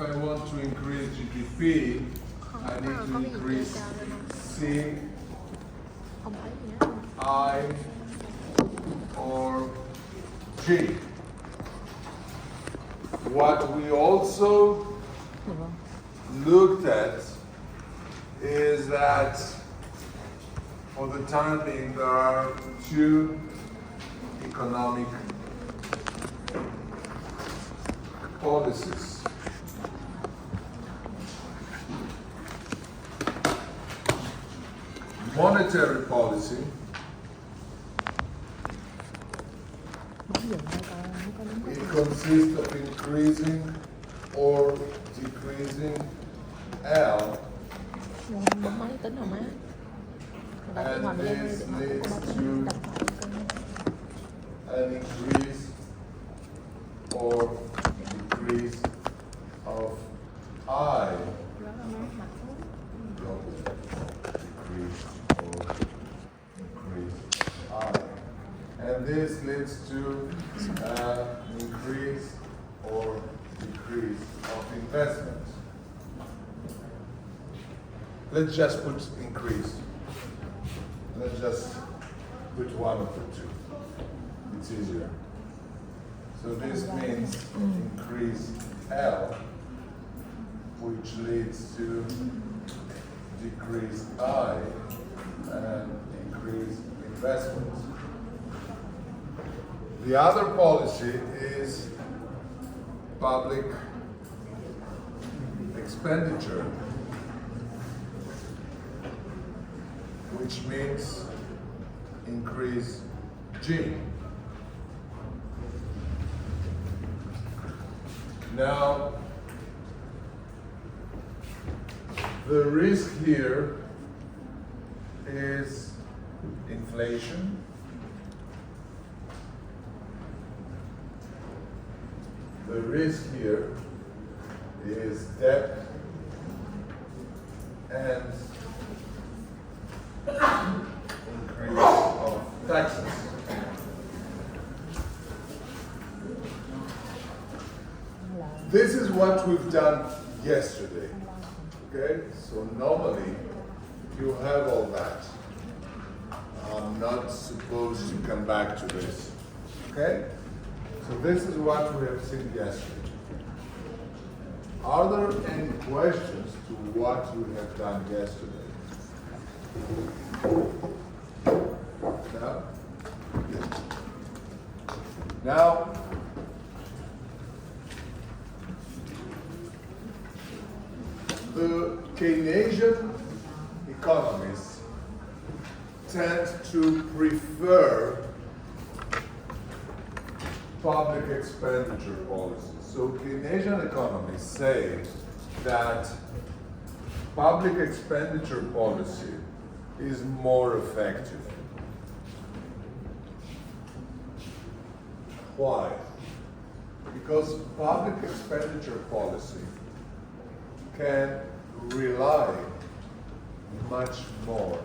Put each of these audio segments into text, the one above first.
I want to increase GDP, I need to increase C, I, or G. What we also looked at is that for the time being there are two economic policies. Monetary policy it consists of increasing or decreasing L, and this leads to an increase or decrease of I. Decrease or increase I. And this leads to an increase or decrease of investment. Let's just put increase. Let's just put one of the two. It's easier. So this means increase L, which leads to decrease I and increase investment. The other policy is public expenditure, which means increase G. Now, the risk here is inflation. The risk here is debt and increase of taxes. This is what we've done yesterday. Okay? So normally you have all that. I'm not supposed to come back to this. Okay? So this is what we have seen yesterday. Are there any questions to what we have done yesterday? No? Now, the Keynesian economists tend to prefer public expenditure policies. So Keynesian economists say that public expenditure policy is more effective. Why? Because public expenditure policy can rely much more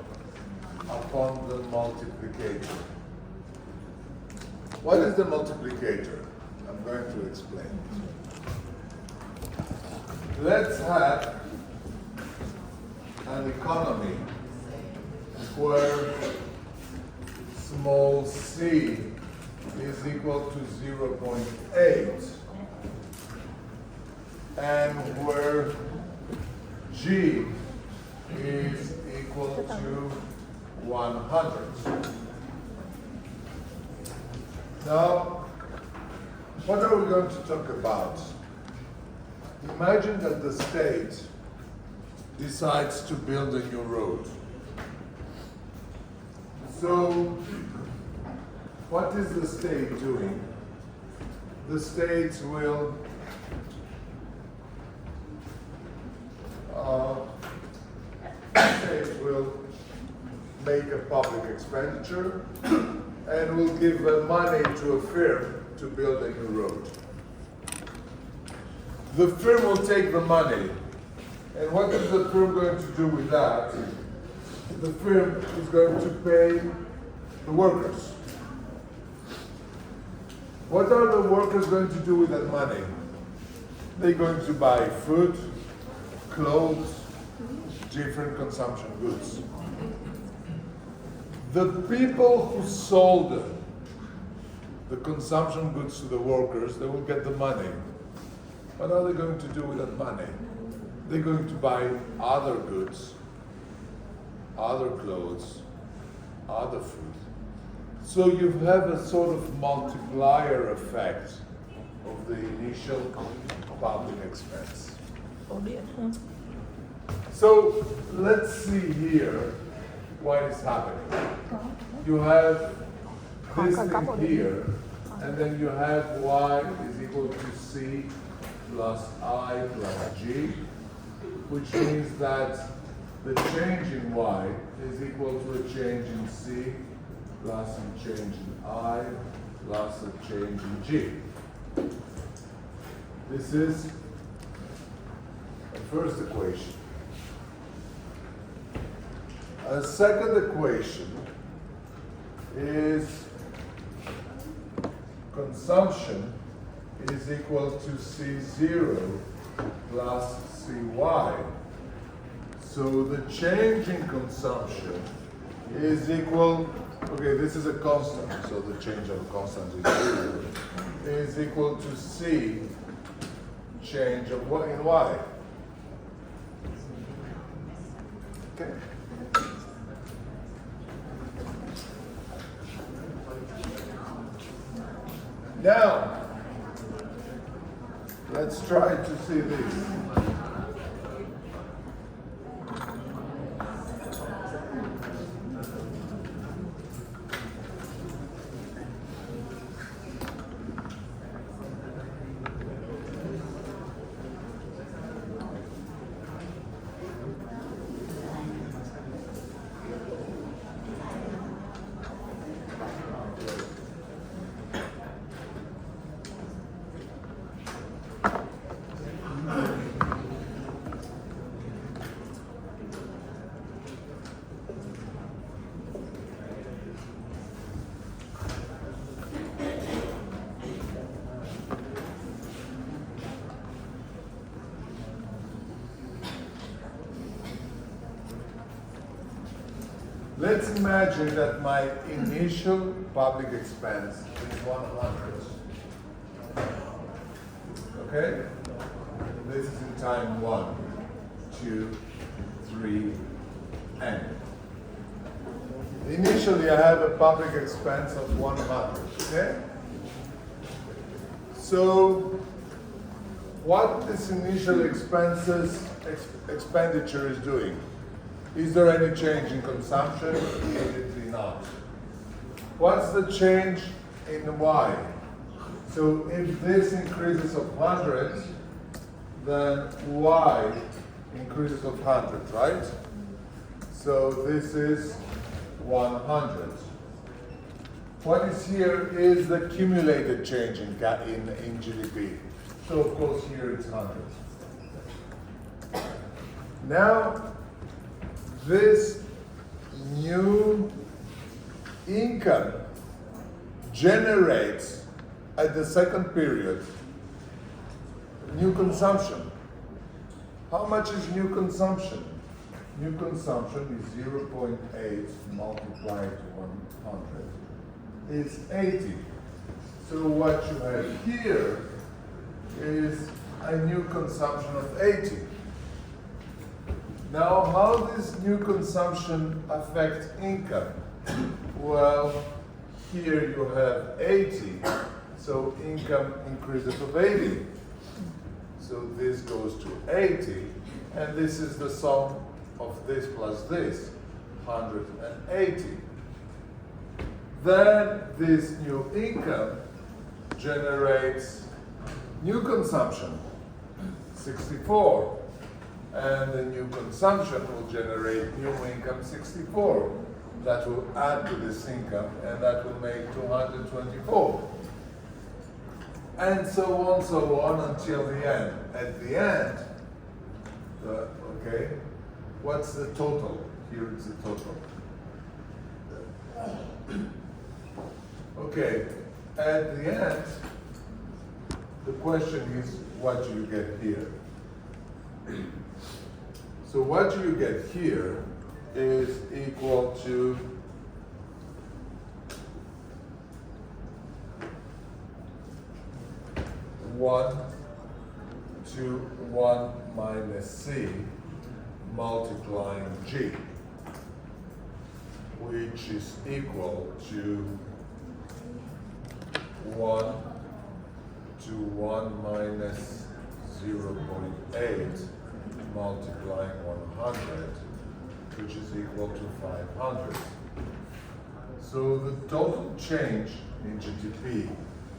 upon the multiplicator. What is the multiplicator? I'm going to explain. Let's have an economy where small c is equal to 0.8 and where g is equal to 100. Now, what are we going to talk about? Imagine that the state decides to build a new road. So, what is the state doing? The state will make a public expenditure and will give money to a firm to build a new road. The firm will take the money, and what is the firm going to do with that? The firm is going to pay the workers. What are the workers going to do with that money? They're going to buy food, clothes, different consumption goods. The people who sold the consumption goods to the workers, they will get the money. What are they going to do with that money? They're going to buy other goods, other clothes, other food. So you have a sort of multiplier effect of the initial public expense. So let's see here what is happening. You have this thing here, and then you have y is equal to c plus I plus g, which means that the change in y is equal to a change in c plus a change in I plus a change in g. This is the first equation. A second equation is consumption is equal to C0 plus Cy. So the change in consumption is equal, okay, this is a constant, so the change of a constant is 0, is equal to C change of what in Y. Okay. Now, let's try to see this. Let's imagine that my initial public expense is 100. Okay? This is in time 1, 2, 3, n. Initially, I have a public expense of 100. Okay? So, what this initial expenditure is doing? Is there any change in consumption? Immediately not. What's the change in Y? So if this increases of 100, then Y increases of 100, right? So this is 100. What is here is the cumulated change in GDP. So of course here it's 100. Now, this new income generates at the second period new consumption. How much is new consumption? New consumption is 0.8 multiplied to 100 is 80. So what you have here is a new consumption of 80. Now, how does new consumption affect income? Well, here you have 80, so income increases of 80. So this goes to 80, and this is the sum of this plus this, 180. Then this new income generates new consumption, 64. And the new consumption will generate new income, 64. That will add to this income, and that will make 224. And so on until the end. At the end, okay, what's the total? Here is the total. Okay, at the end, The question is, what do you get here? So what you get here is equal to 1 to 1 minus C multiplying G, which is equal to 1 to 1 minus 0.8 multiplying 100, which is equal to 500. So the total change in GDP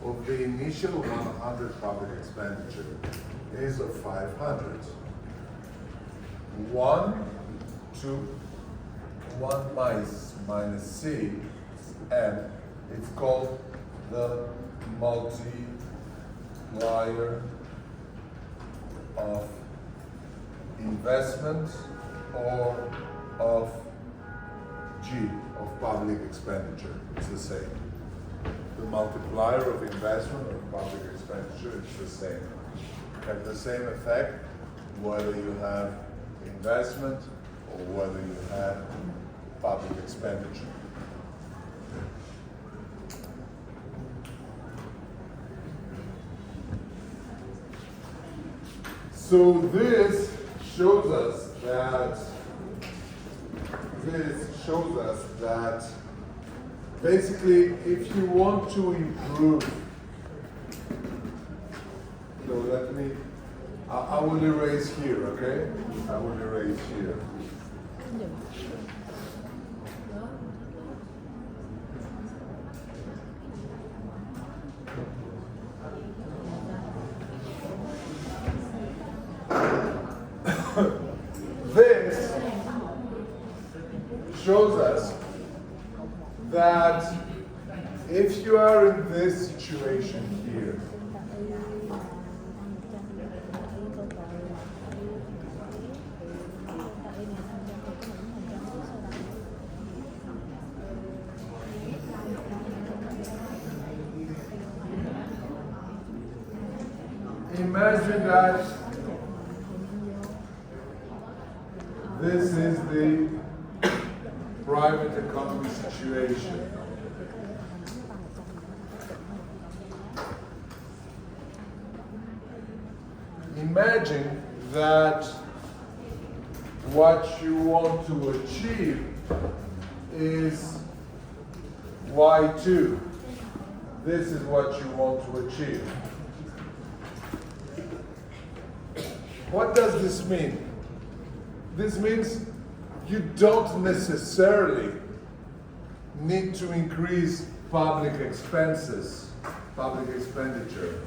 of the initial 100 public expenditure is of 500. 1 to 1 minus C, and it's called the multiplier of investment or of G, of public expenditure. It's the same. The multiplier of investment or public expenditure is the same. Have the same effect whether you have investment or whether you have public expenditure. So this shows us that basically if you want to improve, so let me, I will erase here, okay? I will erase here. This shows us that if you are in this situation here, imagine that this is the private economy situation. Imagine that what you want to achieve is Y2. This is what you want to achieve. What does this mean? This means you don't necessarily need to increase public expenses, public expenditure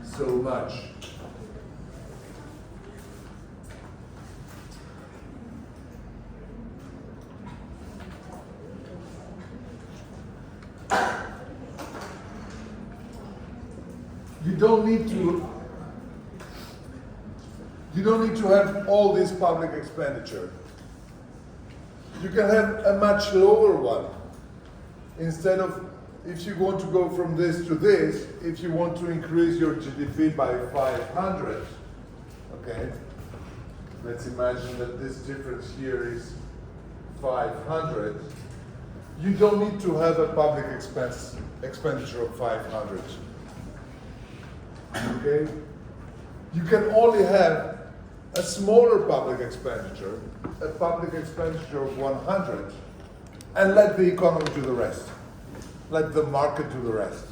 so much. You don't need to have all this public expenditure. You can have a much lower one. Instead of, if you want to go from this to this, if you want to increase your GDP by 500, okay? Let's imagine that this difference here is 500. You don't need to have a public expenditure of 500. Okay? You can only have a smaller public expenditure, a public expenditure of 100, and let the economy do the rest. Let the market do the rest.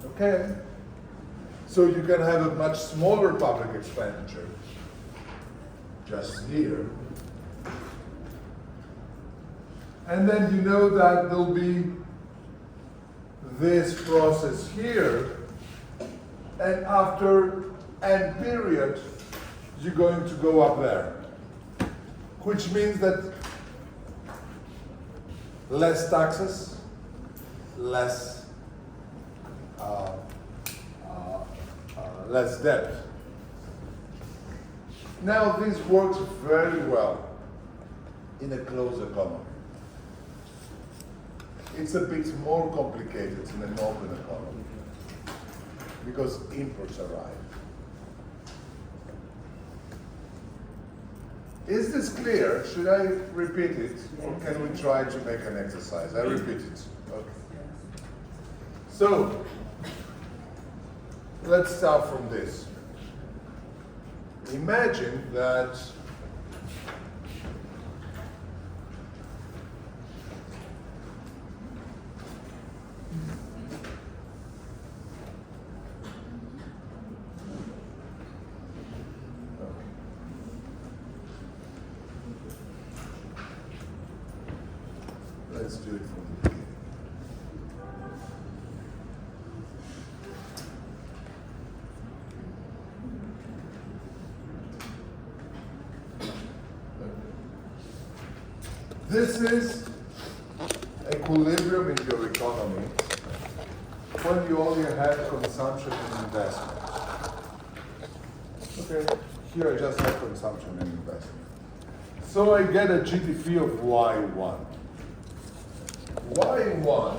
Okay? So you can have a much smaller public expenditure, just here. And then you know that there'll be this process here, and after n period, you're going to go up there, which means that less taxes, less debt. Now this works very well in a closed economy. it's a bit more complicated in an open economy because imports arrive. Is this clear? Should I repeat it? Or can we try to make an exercise? I repeat it. Okay. So, let's start from this. Imagine that let's do it from the beginning. This is equilibrium in your economy when you only have consumption and investment. Okay, here I just have consumption and investment. So I get a GDP of Y1. Y1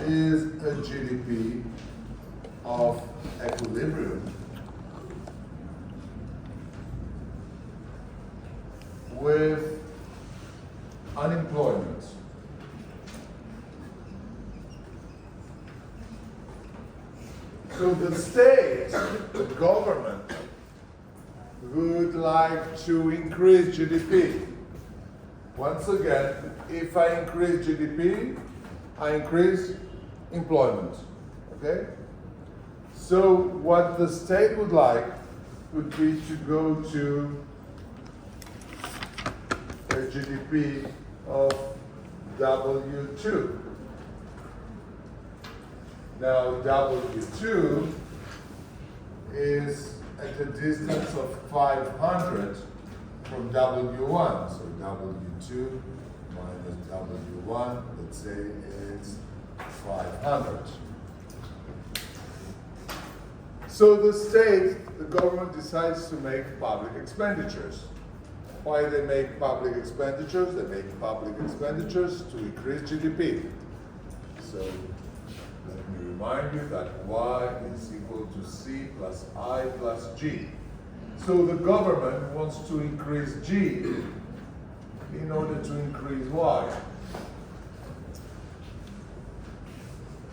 is a GDP of equilibrium with unemployment. So the state, the government, would like to increase GDP. Once again, if I increase GDP, I increase employment, okay? So what the state would like would be to go to a GDP of W2. Now W2 is at a distance of 500 from W1. So W2 minus W1, let's say it's 500. So the state, the government decides to make public expenditures. Why they make public expenditures? They make public expenditures to increase GDP. So let me remind you that Y is equal to C plus I plus G. So the government wants to increase G in order to increase Y.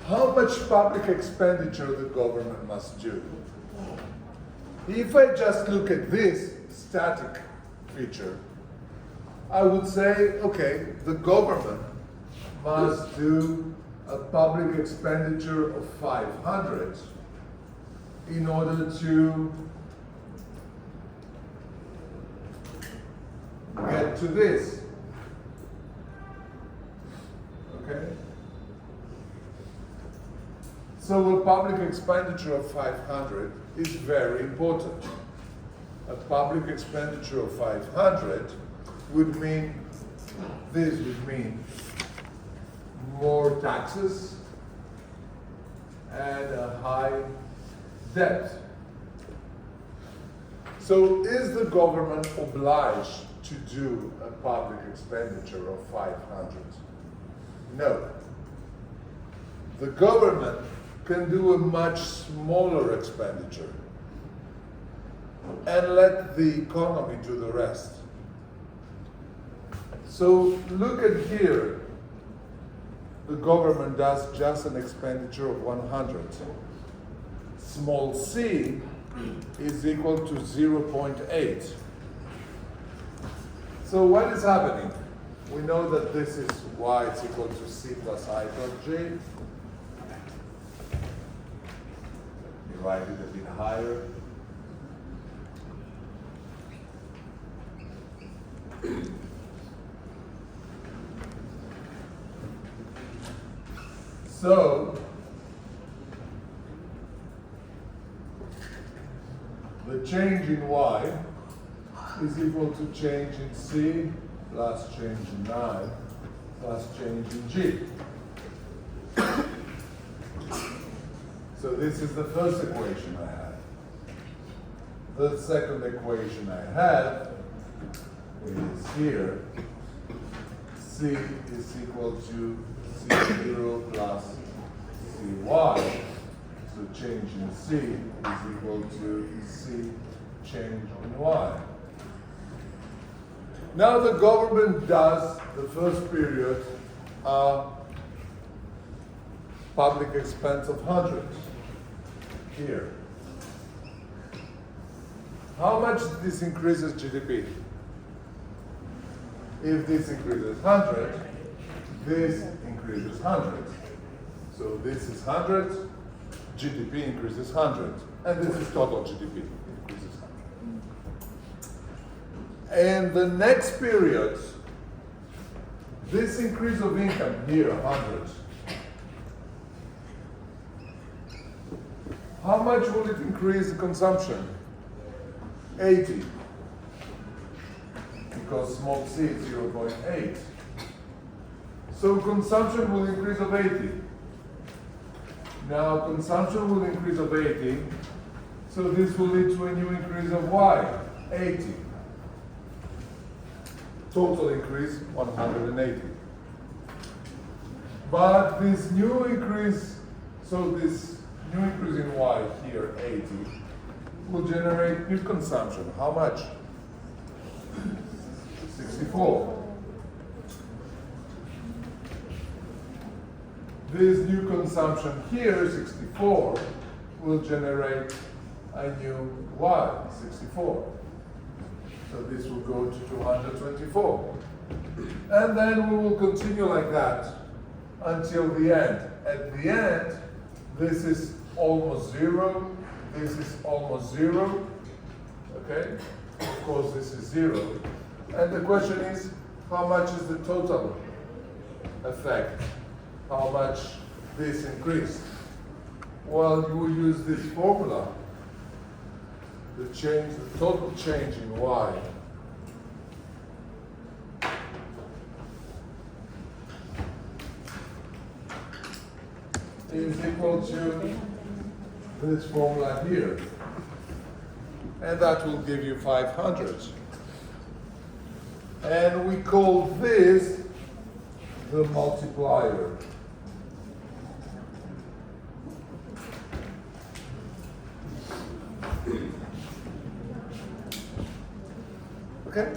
How much public expenditure the government must do? If I just look at this static feature, I would say, okay, the government must do a public expenditure of 500 in order to get to this. Okay? So a public expenditure of 500 is very important. A public expenditure of 500 would mean, this would mean more taxes and a high debt. So is the government obliged to do a public expenditure of 500? No. The government can do a much smaller expenditure and let the economy do the rest. So look at here. The government does just an expenditure of 100. Small c is equal to 0.8. So what is happening? We know that this is y is equal to c plus I plus g. Divide it a bit higher. So, the change in y is equal to change in c plus change in I plus change in g. So this is the first equation I have. The second equation I have is here. C is equal to C0 plus Cy. So change in C is equal to C change in Y. Now the government does the first period public expense of 100 here. How much this increases GDP? If this increases 100, this increases 100. So this is 100, GDP increases 100, and this is total GDP, increases 100. And the next period, this increase of income here, 100, how much will it increase consumption? 80, because small c is 0.8. So consumption will increase of 80. Now consumption will increase of 80, so this will lead to a new increase of y, 80. Total increase, 180. But this new increase, so this new increase in y here, 80, will generate new consumption. How much? 64. This new consumption here, 64, will generate a new y, 64. So this will go to 224. And then we will continue like that until the end. At the end, this is almost zero. This is almost zero. Okay? Of course, this is zero. And the question is, how much is the total effect? How much this increased? Well, you will use this formula. The total change in y is equal to this formula here. And that will give you 500. And we call this the multiplier. Okay?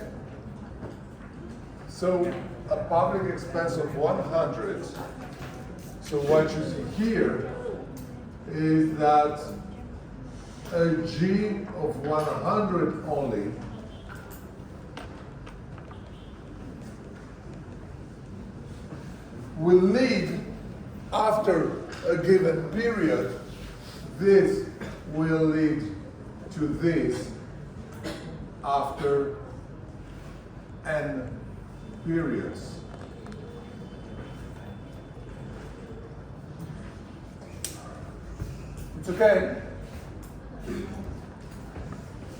So a public expense of 100. So what you see here is that a G of 100 only will lead, after a given period, this will lead to this after n periods. It's okay?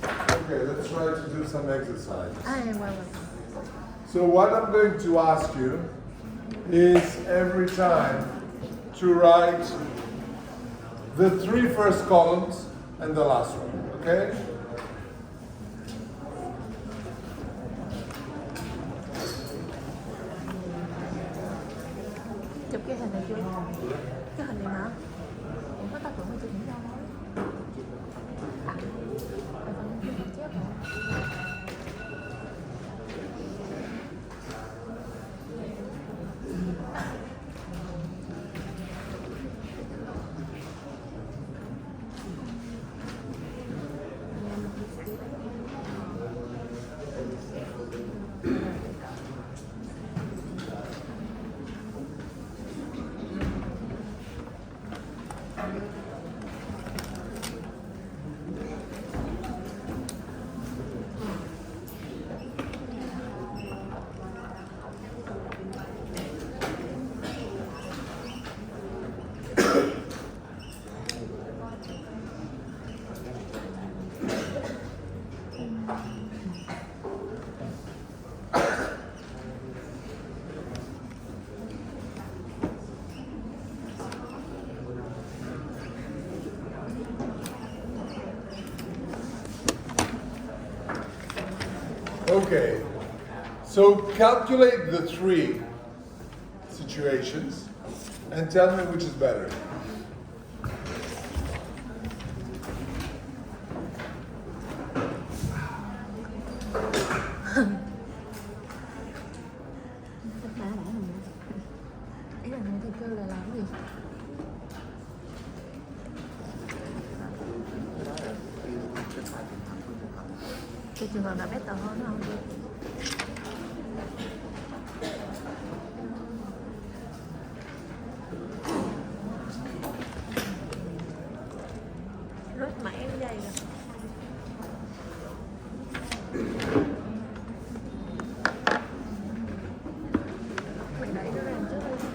Okay, let's try to do some exercise. So what I'm going to ask you is every time to write the 3 first columns and the last one, okay? Chụp cái hình này chưa? Cái hình này hả? Ủa có tác dụng hay chụp những đâu đó? À, phải phần chụp chép hả? Okay, so calculate the 3 situations and tell me which is better. Ý là người ta kêu là làm cái gì? Cái trường hợp nào better hơn không? Rớt mẻ cái dây rồi. Mình đẩy nó ra trước đi.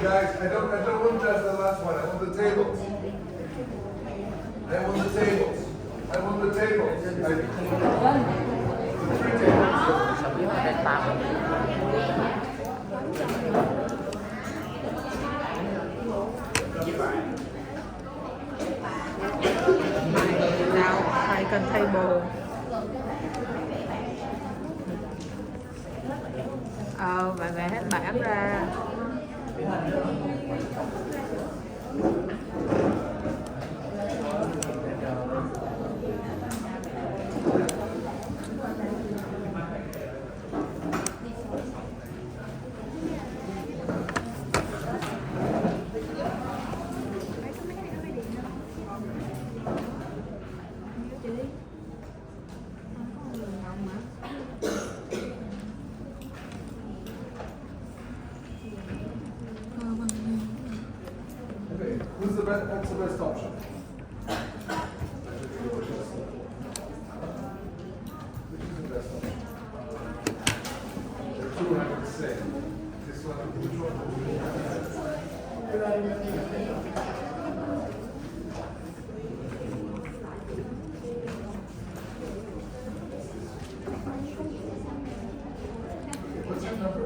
Guys, I don't want just the last one. I want the tables. I want the tables. I want the tables. Three tables. Now I can table. What's the best option? Which is the best option? The two have the same. This one, which one? What's your number?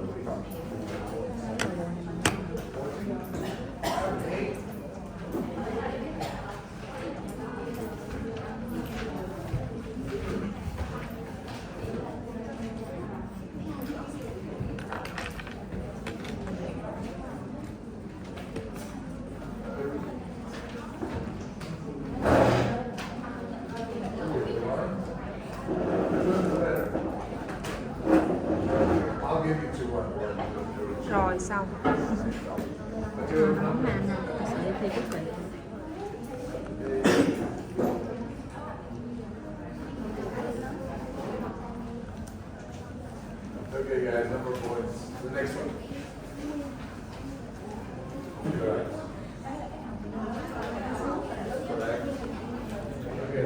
I'll give you 2 1. Rồi xong. Món nào nè, sẽ thi quý vị. Okay, guys, number points. The next one. Correct. Correct. Okay.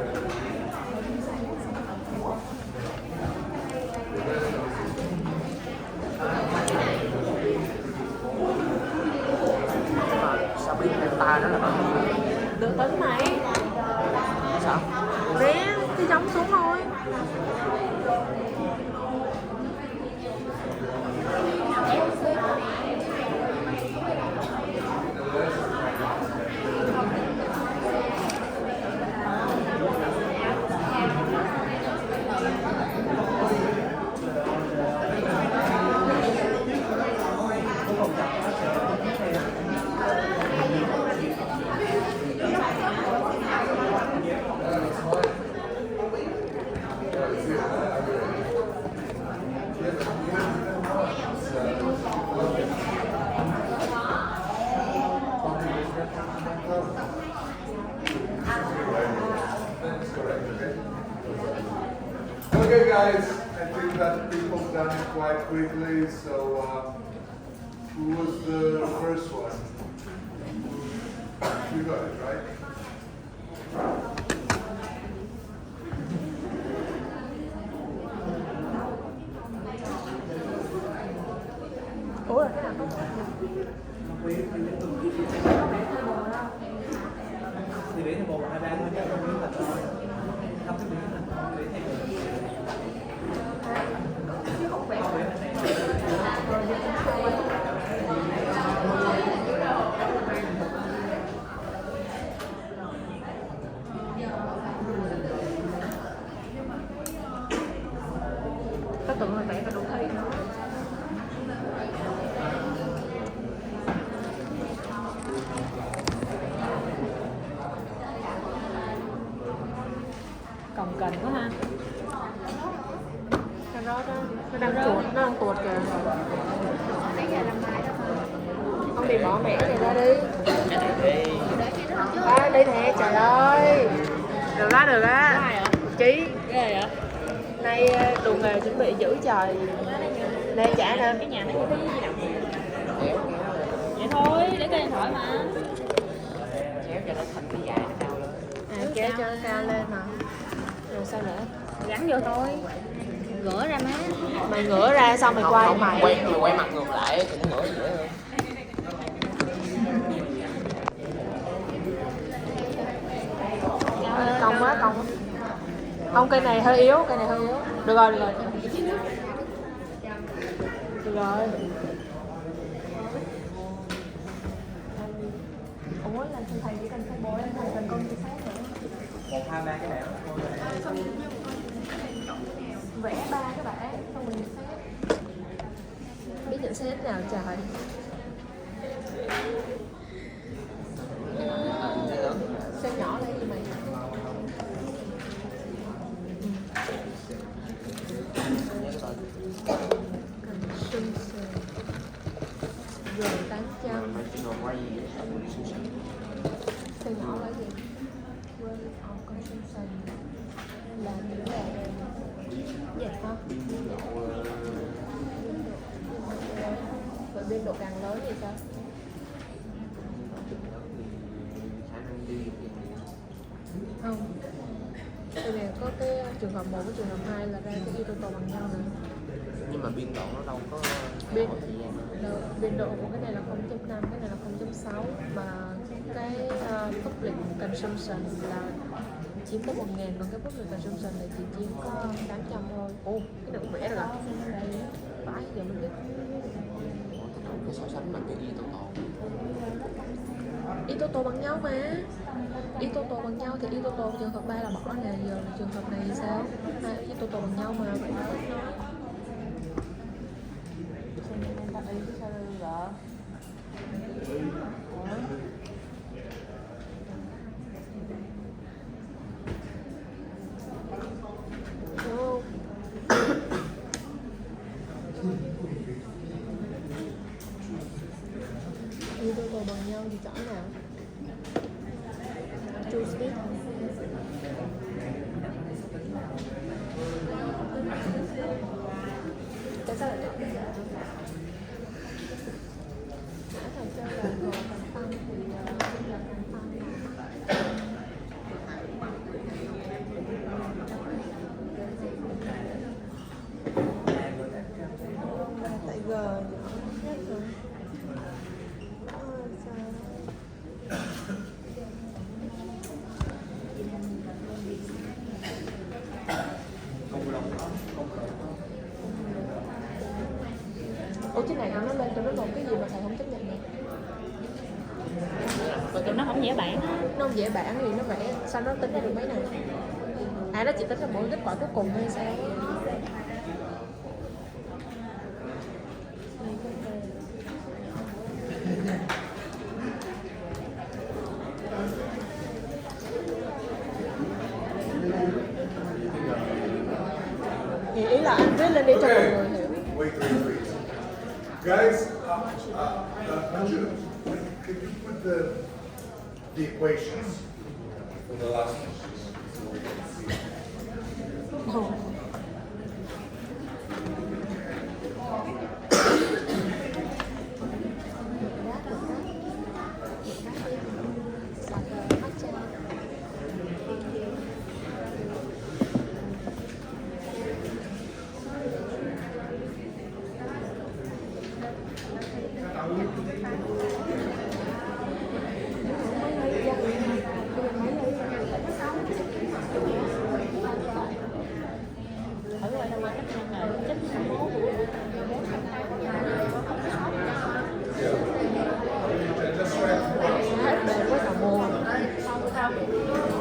Sao biết delta đó là bao nhiêu? Được tính mày. Sao? Bé, cái giống xuống thôi. Okay, guys, I think that people done it quite quickly. So, who was the first one? You got it, right? Ủa là cái nào không? Thì biết thì 1, 2, 3 thôi chứ không biết là không biết là không biết Các tượng người vẽ và đồ thi nữa. Cồng kềnh quá ha. Cái đó đó, nó đang tuột kìa. Ông đi bỏ mẹ này ra đi. À, đi nè, trời ơi. Được á. Chí. Cái gì vậy? Nay đồ nghề chuẩn bị giữ trời. Nè trả nè. Cái nhà nó có cái di động. Vậy thôi, để cái điện thoại mà. kéo cho nó thành cái dài nó cao lên. À, kéo cho nó cao lên hả? Rồi sao nữa? Gắn vô thôi, gỡ ra má. Mày ngửa ra xong mày quay mày. Quay mặt ngược lại thì nó ngửa dễ hơn. Cong quá, cong quá. Không, cây này hơi yếu. Được rồi. Được rồi. Ủa là thầy chỉ cần phân bố lên thầy cần công chính xác nữa. 1, 2, 3 cái bảng thôi. Vẽ 3 cái bảng xong mình xếp. Biết nhận xét nào trời. Xếp nhỏ là gì mày? Rồi 800. Quay gì Xếp nhỏ là gì? Rate of consumption là những là gì không? Vậy biên độ càng lớn thì sao? Không. Đây nè, có cái trường hợp 1 với trường hợp 2 là ra cái y tô tô bằng nhau rồi. Nhưng mà biên độ nó đâu có Biên độ của cái này là 0.5, cái này là 0.6 mà cái public consumption là chiếm có 1.000, còn cái public consumption này chỉ chiếm có 800 thôi. Ồ, cái này cũng vẽ được à? Vãi, giờ mình biết. cái so sánh mà cái Y tô tô bằng nhau mà. Y tô tô bằng nhau thì y tô tô trường hợp 3 là bỏ nè, giờ là trường hợp này thì sao? Hai y tô tô bằng nhau mà vậy đó. Y tô tô bằng nhau thì chọn nào? Choose đi. Tại sao lại chọn cái này? Thầy cho là gò càng tăng thì là càng tăng. Tại G nhỏ nhất rồi. Ủa cái này nó lên cho nó một cái gì mà thầy không chấp nhận được? Rồi tụi nó không vẽ bảng á. Nó không vẽ bảng thì nó vẽ sao nó tính ra được mấy này? À nó chỉ tính ra mỗi kết quả cuối cùng hay sao? Thì ý là anh viết lên đi cho mọi người hiểu. Wait. Guys, Andrew, can you put the equations for the last one so we can see? Đâu? Ở ngoài đâu cách nhân là chất 21. Hết bề với cả môn. Không,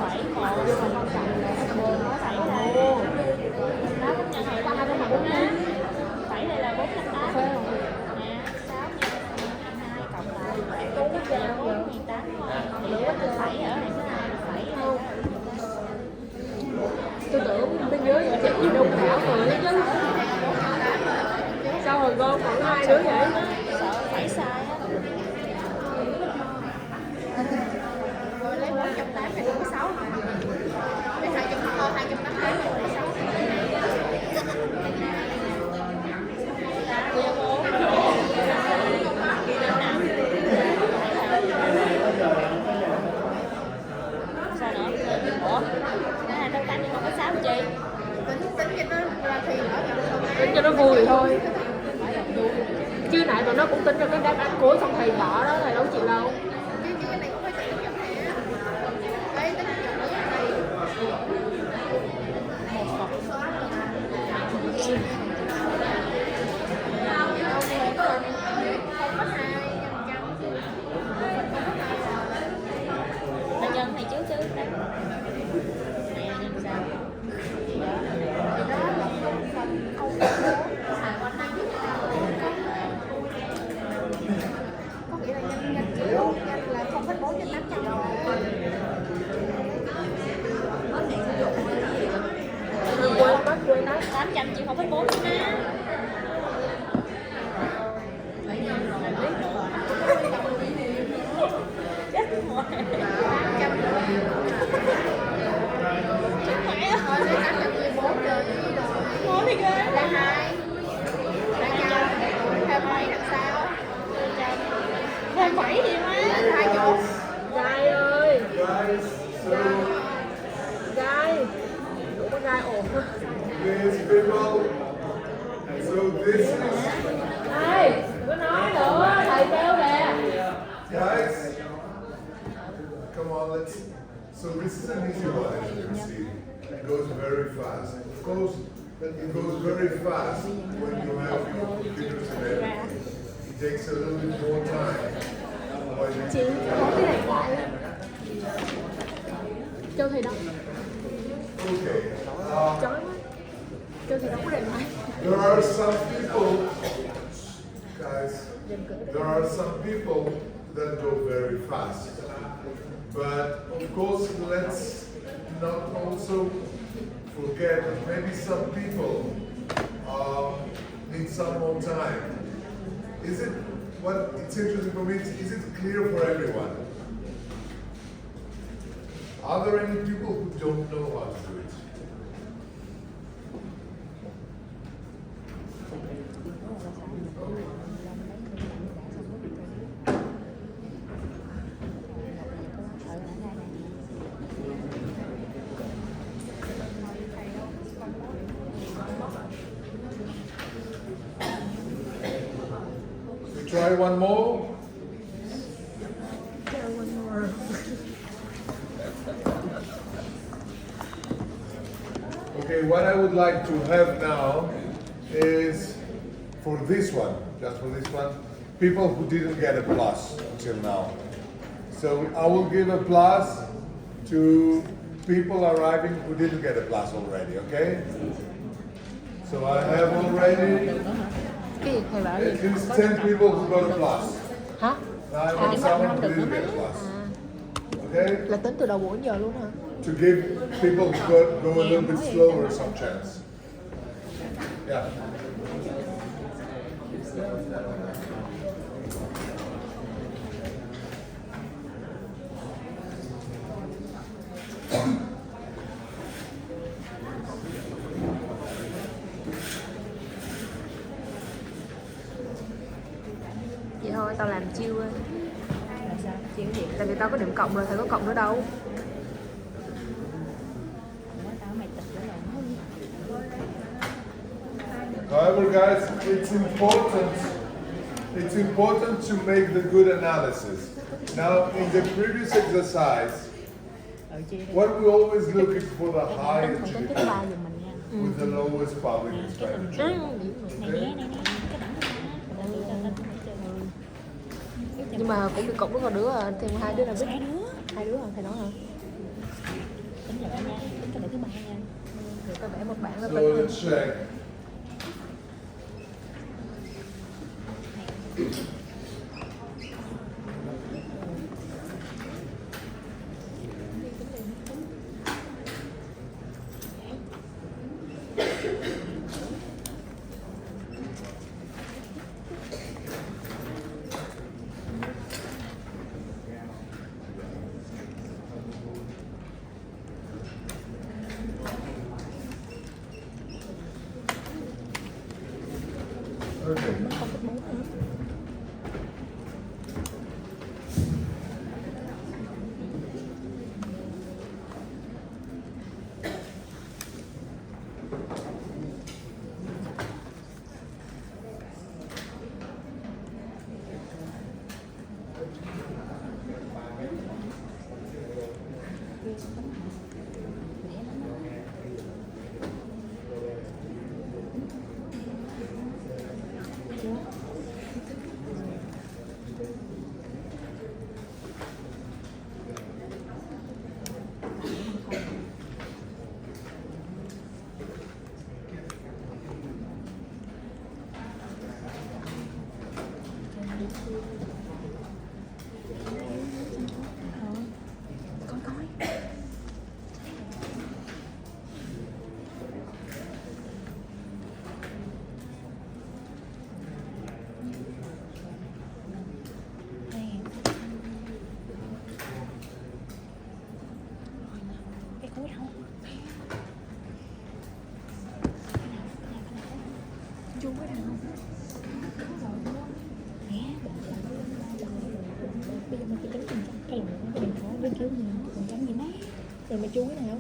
7 1 không cộng là môn nó 7 ra. Đó cách nhân này 3 2 4 7 đây là 458. Phải không? Nè, 6 nhân 22 cộng lại 4.8 thôi. Thì cái 7 ở này cái này 7 không. Tôi tưởng bên dưới vậy chắc gì đâu khảo rồi đấy chứ. Sao rồi con còn 2 đứa vậy? Sợ phải sai á. Lấy 480 thì có 6 hả? Lấy 280 thì có 6. Sao nữa? Ủa? Cái 288 nhưng mà có 6 chi? Tính cho nó vui thôi. Chứ nãy tụi nó cũng tính ra cái đáp án cuối xong thầy bỏ đó, thầy đâu chịu đâu. Ta nhân này trước chứ. Nè, nhân sao? Có nghĩa là nhân triệu, nhân là 0,4 trên 800 rồi. Quên đó. 800 chỉ 0,4 chứ má. Chết rồi. 800 chết mẹ. Thôi lấy 814 rồi. Ngon thì ghê. Là 2. Thêm 7 đằng sau. Thêm 7 gì má. 20. Dài ơi. Guys, so trai ổn. Please, people. So this is, Này, đừng có nói nữa, thầy kêu nè. guys, come on, let's, so this is an easy one, as you can see. It goes very fast. Of course, it goes very fast when you have your computers and everything. It takes a little bit more time. When you Chị có cái điện thoại cho thầy đọc. okay. Chói quá. Cho thầy đọc cái điện thoại. There are some people, guys, there are some people that go very fast. But of course, let's not also forget that maybe some people need some more time. Is it, what it's interesting for me, is it clear for everyone? Are there any people who don't know how to do it? We try one more. Okay, what I would like to have now is for this one, just for this one, people who didn't get a plus until now. So I will give a plus to people arriving who didn't get a plus already, okay? So I have already Cái gì thầy bảo gì? at least 10 people who got a plus. Hả? Now I want someone who didn't get a plus. Okay? Là tính từ đầu buổi đến giờ luôn hả? To give people who go a little bit slower some chance. Yeah. Vậy thôi, tao làm chiêu ơi. Là sao? Chị cái gì? Tại vì tao có điểm cộng rồi, thầy có cộng nữa đâu. Nói tao mày tịch nữa rồi. However, guys, it's important to make the good analysis. Now, in the previous exercise, what we always look is for the highest Không tính GDP thứ ba giùm mình nha. with the lowest public expenditure. Này nè, này nè, cái đẳng thứ ba. Người ta tính hết trơn. Nhưng mà cũng được cộng với một đứa à, thêm hai đứa nào biết. Hai đứa. Hai đứa hả? Thầy nói hả? Tính lại nha, tính cái đẳng thứ ba nha. Rồi tao vẽ một bảng ra So tính. let's check. Okay. Cái cuối đâu? Chú có đằng không? Nè, bây giờ mình phải tính phần trăm cái lần cái điện thoại bên kia gì phần trăm gì má rồi mà chú cái nào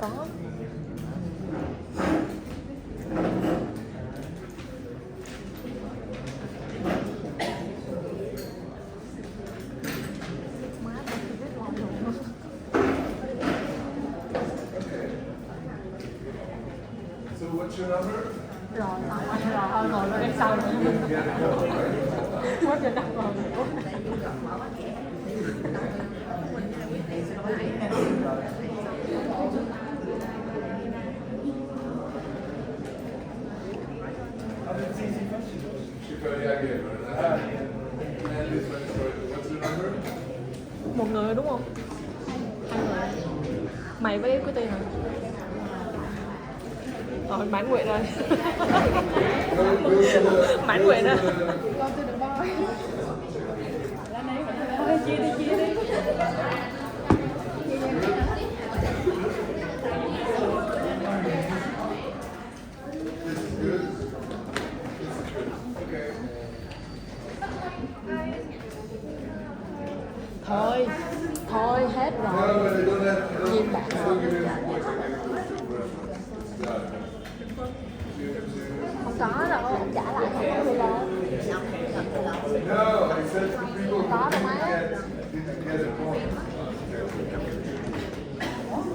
Có. So what's your number? Rồi, thôi ngồi lên đây sau nữa. Quá trời đông rồi. Một người đúng không? Hai người. Mày với cái Tiên hả? Rồi mãn nguyện rồi. Mãn nguyện rồi. Chia đi. Thôi hết rồi. Nhìn bạn rồi. Không có đâu, ông trả lại không có lo. Không có đâu má.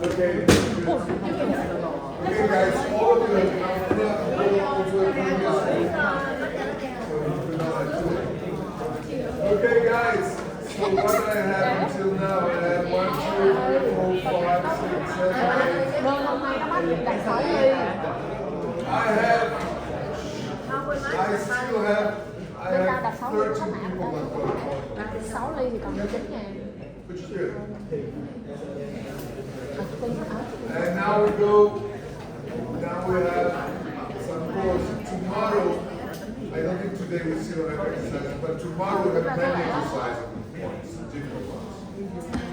Okay, guys, all of you have Okay, guys, so what I have until now, I have 1, 2, 3, 4, 5, 6, 7, 8. Đơn hôm nay nó bắt được đặt 6 ly. I still have 30 people on board. Đặt 6 ly thì còn 19 ngàn. Which is good. And now we have some course. Tomorrow, I don't think today we still have exercises, but tomorrow we have many exercises with points, different ones.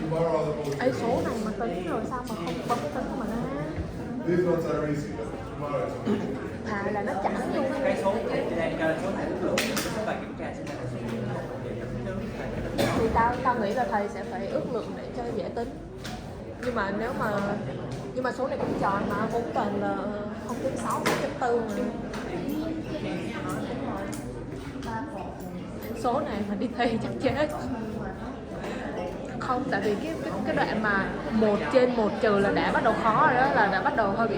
Tomorrow are the most Ê, số này mà tính rồi sao mà không có tính mà nó. These ones are easy, but tomorrow is Là nó chẵn luôn. Cái số này đang cho số này ước lượng chúng ta kiểm tra xem là Thì tao nghĩ là thầy sẽ phải ước lượng để cho dễ tính. Nhưng mà số này cũng tròn mà cũng toàn là 0.6, 0.4 mà. Số này mà đi thi chắc chết. Không, tại vì cái đoạn mà 1/1 trừ là đã bắt đầu khó rồi đó, là đã bắt đầu hơi bị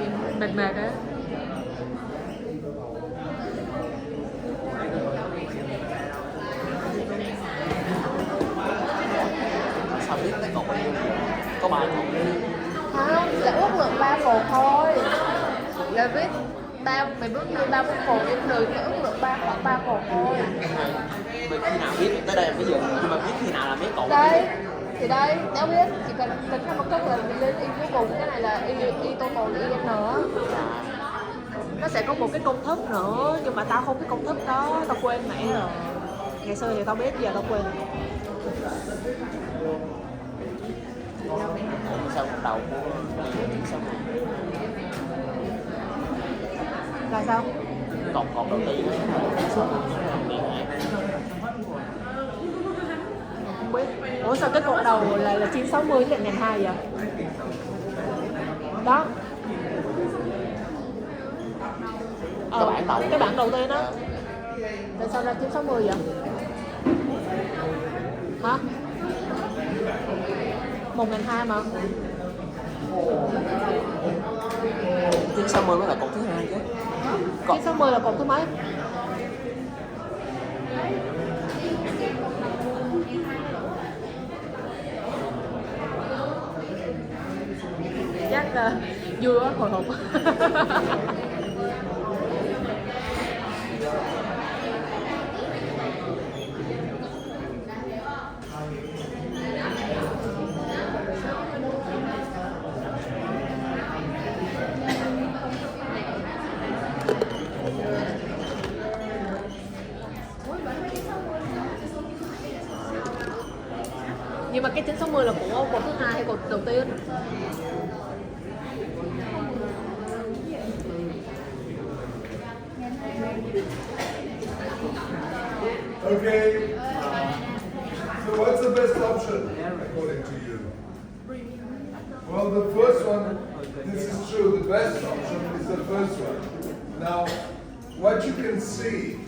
mệt đó. sao biết cái cột có bài không? Không, là ước lượng 3 cột thôi. Là viết mày bước như 3 cột nhưng được ước lượng khoảng 3 cột thôi. Khi nào biết tới đây bây giờ nhưng mà biết khi nào là mấy cột Đây, thì đây, nếu biết chỉ cần tính ra một cốc là mình lên y cuối cùng, cái này là y total là y nữa. Nó sẽ có một cái công thức nữa nhưng mà tao không biết công thức đó, tao quên mẹ rồi. Ngày xưa thì tao biết, giờ tao quên. sao đầu sao Là sao? cột đầu tiên Không biết. Ủa sao cái cột đầu là 960 với 1.200 vậy? Đó. Cái bảng đầu tiên đó. Tại sao ra 960 vậy? Hả? 1.200 mà. 960 mới là cột thứ hai chứ. 960 là cột thứ mấy? Chắc vui quá, hồi hộp. Nhưng mà cái 960 là của cột thứ hai hay cột đầu tiên? Okay. So what's the best option according to you? Well, the first one this is true. The best option is the first one. Now, what you can see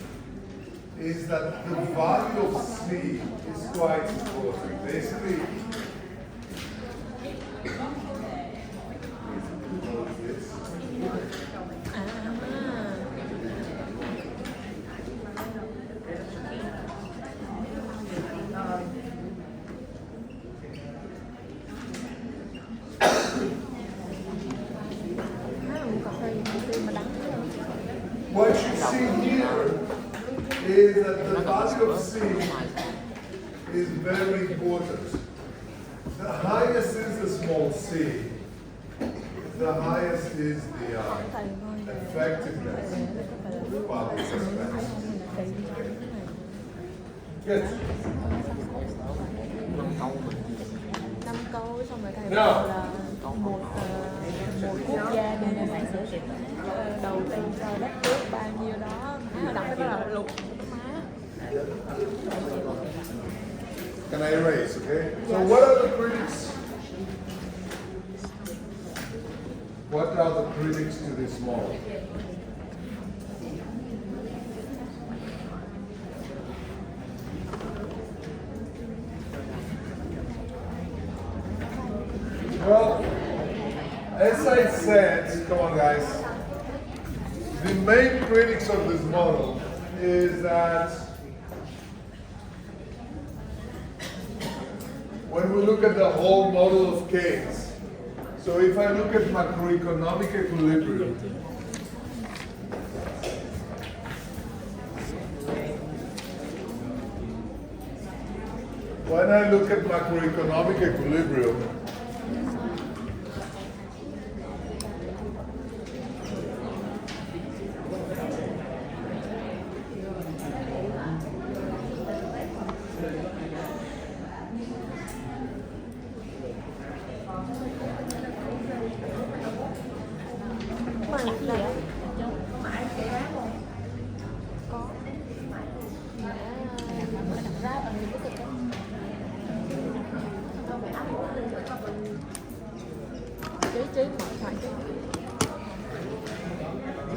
is that the value of C is quite important. Basically, what you see here is that the value of C is very important. The highest is the small c. The highest is the effectiveness of public expense. Good. 5 câu xong rồi thầy No. bảo là một quốc gia đầu tư cho đất nước bao nhiêu đó, đọc cái đó là luật. Can I erase, okay? So what are the critics? What are the critics to this model? Well, as I said, come on guys, the main critics of this model is that when we look at the whole model of Keynes, so if I look at macroeconomic equilibrium, when I look at macroeconomic equilibrium,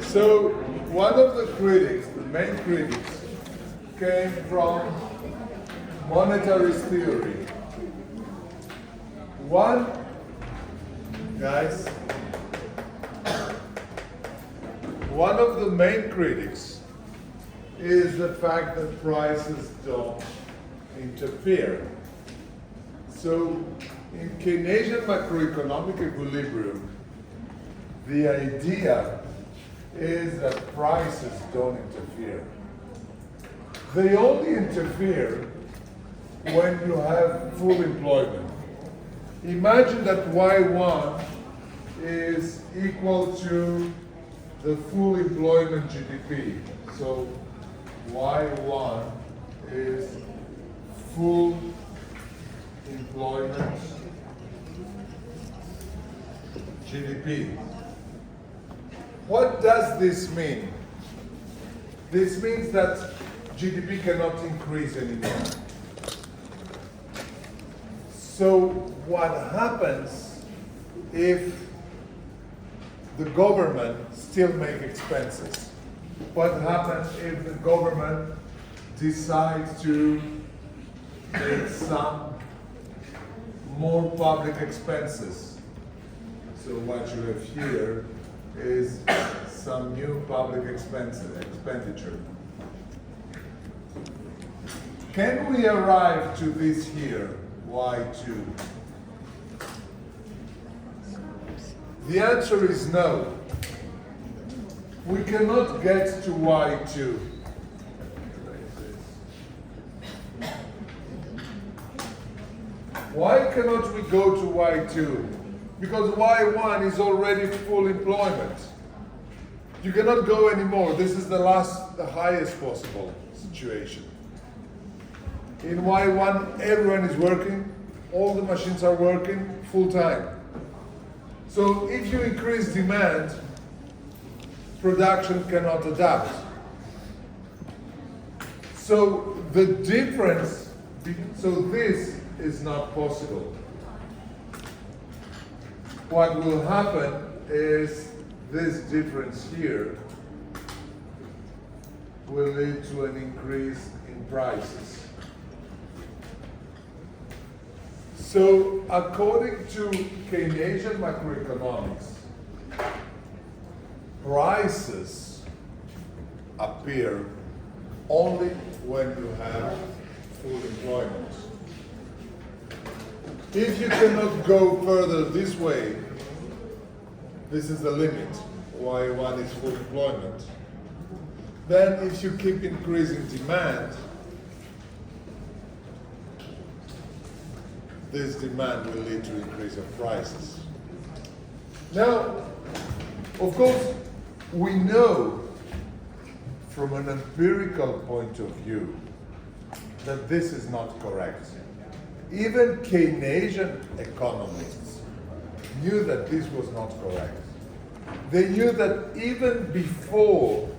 so one of the critics, the main critics, came from monetarist theory. One, guys, one of the main critics is the fact that prices don't interfere. So in Keynesian macroeconomic equilibrium, the idea is that prices don't interfere. They only interfere when you have full employment. Imagine that Y1 is equal to the full employment GDP. So Y1 is full employment GDP. What does this mean? This means that GDP cannot increase anymore. So what happens if the government still make expenses? What happens if the government decides to make some more public expenses? So what you have here is some new public expenditure. Can we arrive to this here, Y2? The answer is no. We cannot get to Y2. Why cannot we go to Y2? Because Y1 is already full employment. You cannot go anymore. This is the highest possible situation. In Y1, everyone is working, all the machines are working full time. So if you increase demand, production cannot adapt. So the difference, so this is not possible. What will happen is this difference here will lead to an increase in prices. So, according to Keynesian macroeconomics, prices appear only when you have full employment. If you cannot go further this way, this is the limit, why one is full employment. Then if you keep increasing demand, this demand will lead to increase of prices. Now, of course, we know from an empirical point of view that this is not correct. Even Keynesian economists knew that this was not correct. They knew that even before,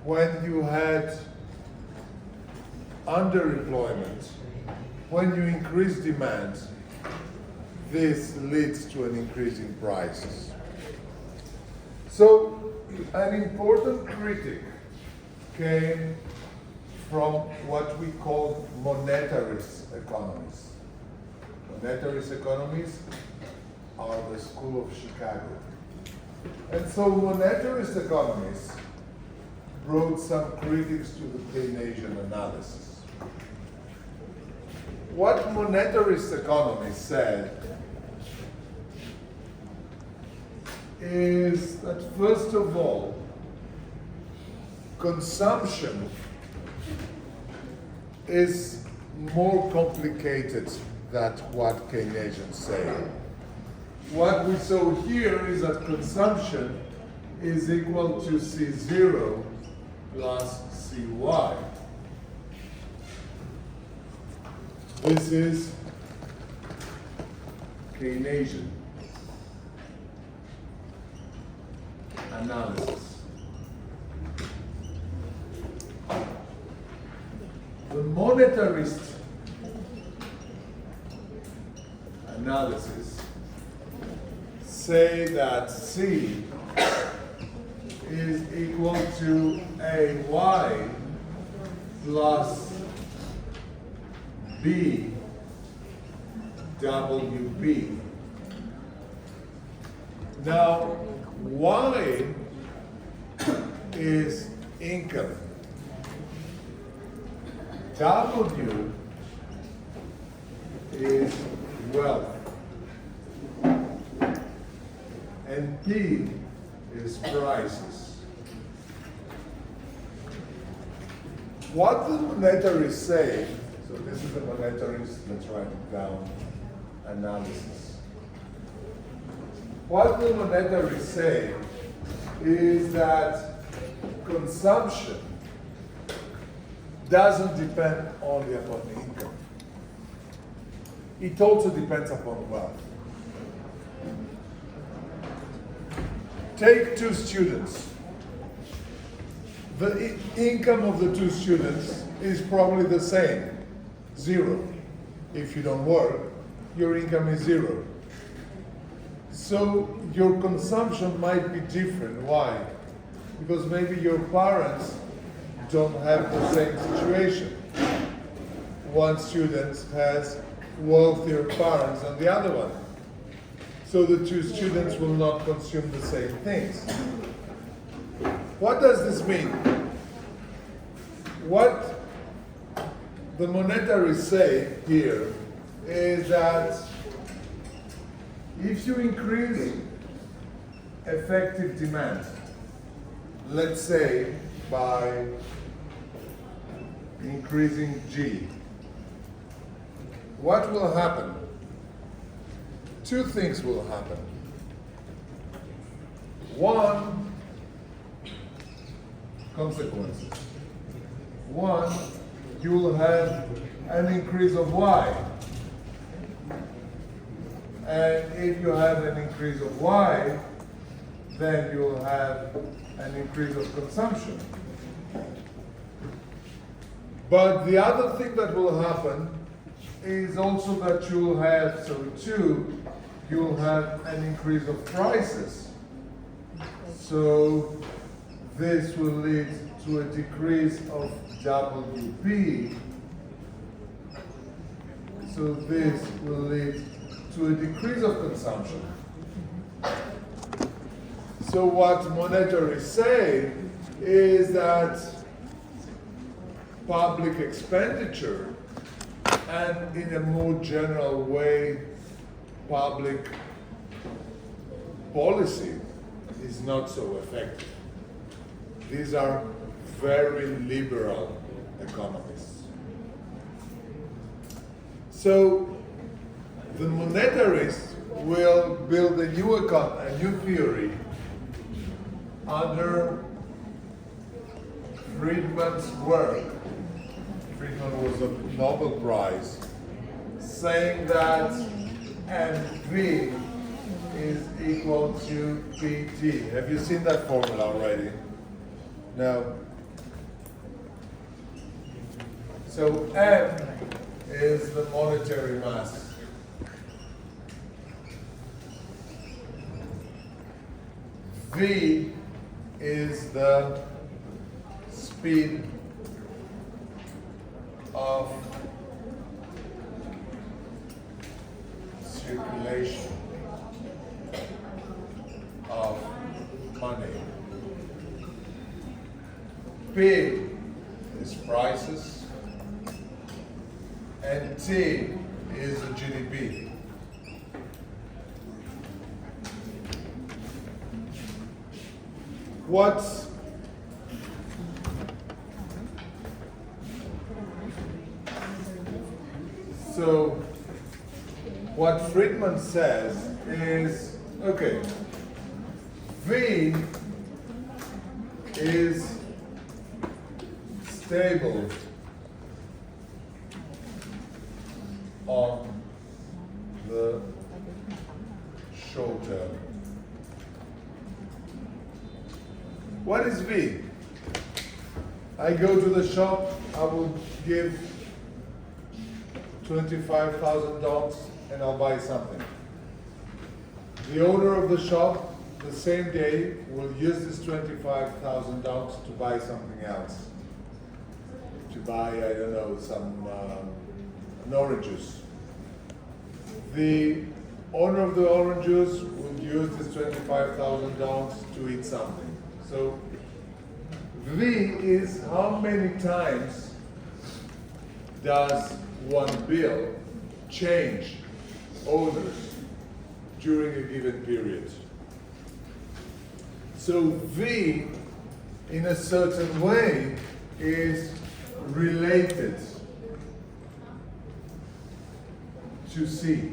when you had underemployment, when you increase demand, this leads to an increase in prices. So, an important critic came from what we call monetarist economies. Monetarist economies are the school of Chicago. And so monetarist economists brought some critics to the Keynesian analysis. What monetarist economists said is that, first of all, consumption is more complicated than what Keynesians say. What we saw here is that consumption is equal to C0 plus Cy. This is Keynesian analysis. The monetarist analysis say that C is equal to AY plus B WB. Now, Y is income. W is wealth. And P is prices. What the monetarists say, so this is the monetarist, let's write it down, analysis. What the monetarists say is that consumption doesn't depend only upon income. It also depends upon wealth. Take two students. The income of the two students is probably the same, 0. If you don't work, your income is 0. So your consumption might be different. Why? Because maybe your parents don't have the same situation. One student has wealthier parents than the other one. So the two students will not consume the same things. What does this mean? What the monetarists say here is that if you increase effective demand, let's say by increasing G, what will happen? Two things will happen. One, consequences. One, you will have an increase of Y. And if you have an increase of Y, then you will have an increase of consumption. But the other thing that will happen is also that you will have, so 2, you'll have an increase of prices. So this will lead to a decrease of WP. So this will lead to a decrease of consumption. So what monetaries say is that public expenditure, and in a more general way, public policy is not so effective. These are very liberal economists. So the monetarists will build a new theory under Friedman's work. Friedman was a Nobel Prize, saying that MV is equal to PT. Have you seen that formula already? No. So M is the monetary mass. V is the speed of circulation of money. P is prices, and T is the GDP. What Friedman says is, okay, V is stable on the short term. What is V? I go to the shop, I will give $25,000 and I'll buy something. The owner of the shop, the same day, will use this $25,000 to buy something else. To buy, I don't know, an orange juice. The owner of the orange juice will use this $25,000 to eat something. So V is how many times does one bill change owners during a given period. So V, in a certain way, is related to C.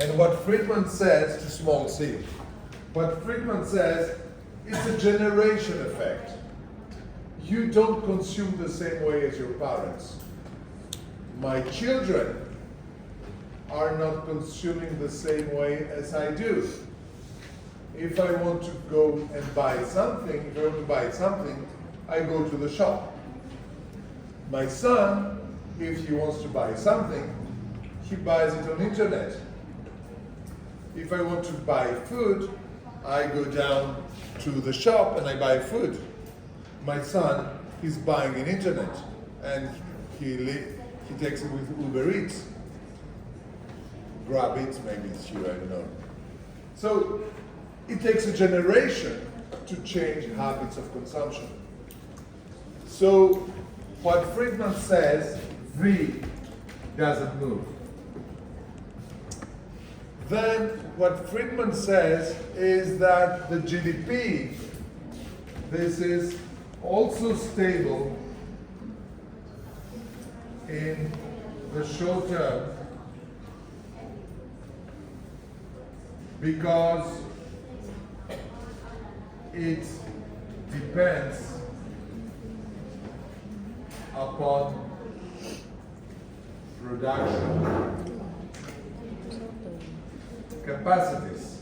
And what Friedman says to small c, what Friedman says, it's a generation effect. You don't consume the same way as your parents. My children are not consuming the same way as I do. If I want to go and buy something, I go to the shop. My son, if he wants to buy something, he buys it on internet. If I want to buy food, I go down to the shop and I buy food. My son, he's buying on internet and he takes it with Uber Eats. Grab it, maybe it's you, I don't know. So it takes a generation to change habits of consumption. So what Friedman says, V doesn't move. Then what Friedman says is that the GDP, this is also stable in the short term because it depends upon production capacities.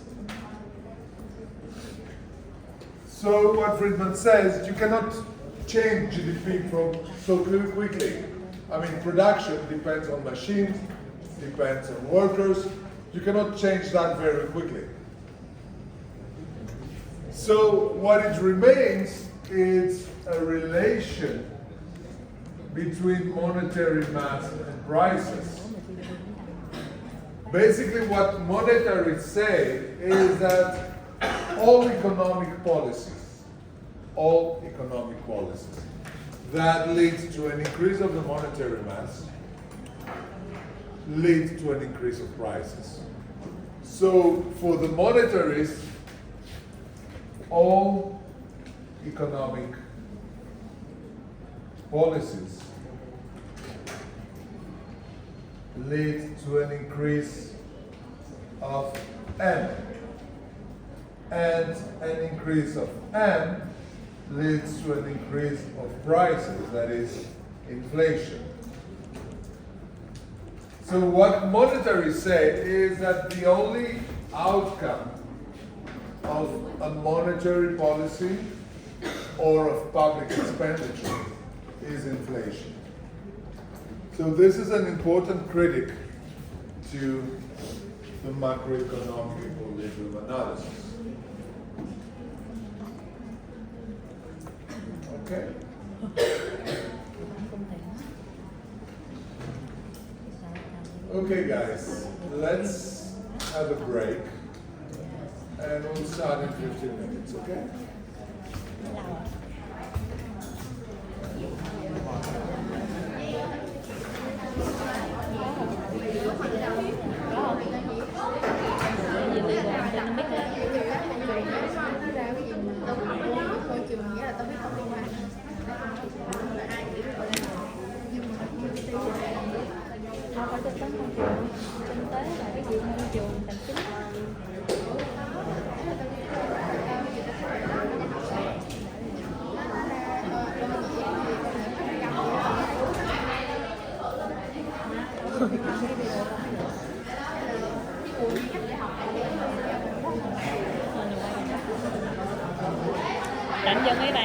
So what Friedman says, you cannot change GDP from so quickly. I mean, production depends on machines, depends on workers. You cannot change that very quickly. So what it remains is a relation between monetary mass and prices. Basically what monetaries say is that all economic policies that lead to an increase of the monetary mass lead to an increase of prices. So for the monetarists, all economic policies lead to an increase of M. And an increase of M leads to an increase of prices, that is inflation. So what monetaries say is that the only outcome of a monetary policy or of public expenditure is inflation. So this is an important critic to the macroeconomic equilibrium analysis. Okay? Okay guys, let's have a break and we'll start in 15 minutes, okay? Có cho tấn công trường kinh tế là cái gì môi trường tài chính. Rảnh dân ấy bà.